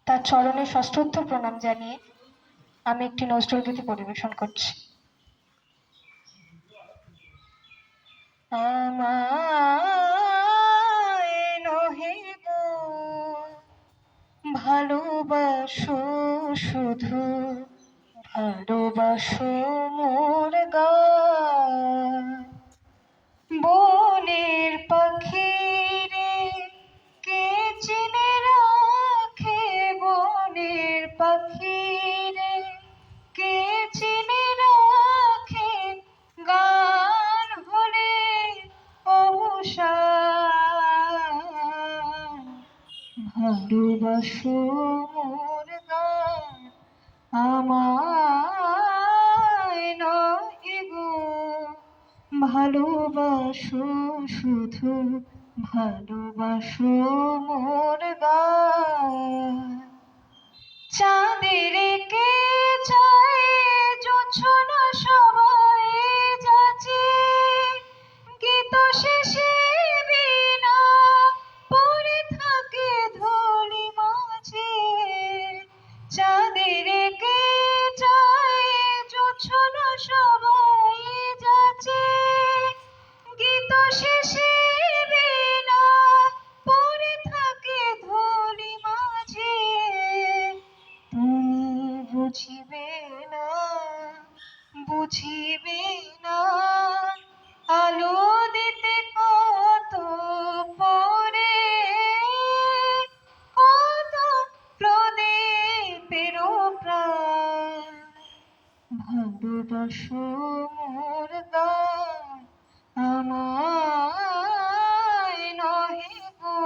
তার চরণে সশ্রদ্ধ প্রণাম জানিয়ে আমি একটি নজরুল গীতি পরিবেশন করছি। আমায় নহে গো ভালোবাসো, শুধু ভালোবাসো মোর গান। বনের পাখি রে কে চিনে রাখে, বনের পাখি রে কে চিনে রাখে, গান হলে অবসান। ভালোবাসো মোর গান, আমায় নহে গো ভালোবাসো, শুধু ভালোবাসো মোর গান। চাঁদের কে চায় জোছনা সবাই যাচে, গীত শেষে বিনা পড়ে থাকে ধূলি মাঝে। চাঁদের কে চায় জোছনা সবাই যাচে, গীত শেষে বিনা পড়ে থাকে ধূলি মাঝে। তুমি বুঝিবে না, বুঝিবে না, আলো দিতে কত পরে, কত প্রদীপের প্রাণ। ভালোবাসো মোর গান, আমায় নহে গো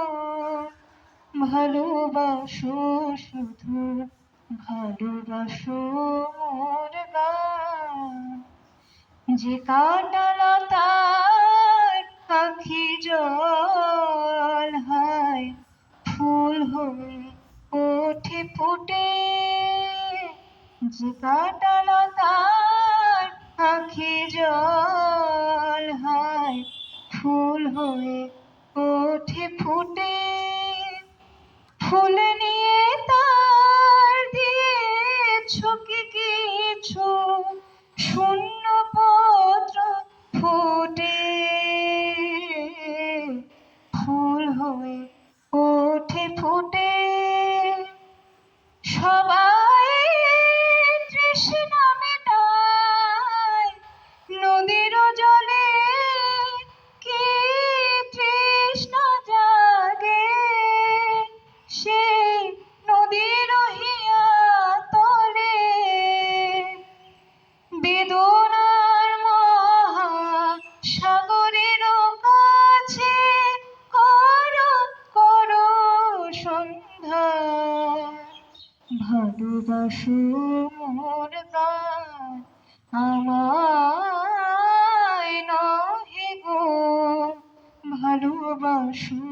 ভালোবাসো, শুধু ভালোবাসো মোর গান। যে কাঁটালতার পাখি জল হয়, ফুল হয়ে ওঠে ফুটে। যে কাঁটালতার পাখি জল হয়, ফুল হয়ে ওঠে ফুটে। ফুল নিয়ে তার দিয়েছো কি কিছু, শূন্য পত্র ফুটে। ফুল হয়ে ওঠে ফুটে, সবাই তৃষ্ণা মেটায় নদীর জলে, কি তৃষ্ণা জাগে সেই নদীর হিয়া তলে। বেদনার মহাসাগরের কাছে করো করো সন্ধ্যা। ভালোবাসো মোর গান, আমায় নহে গো ভালোবাসো,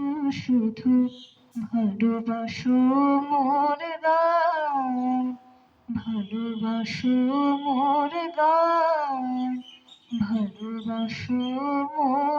শুধু ভালোবাসো মোর গান। ভালোবাসো মোর গান, ভালোবাসো মোর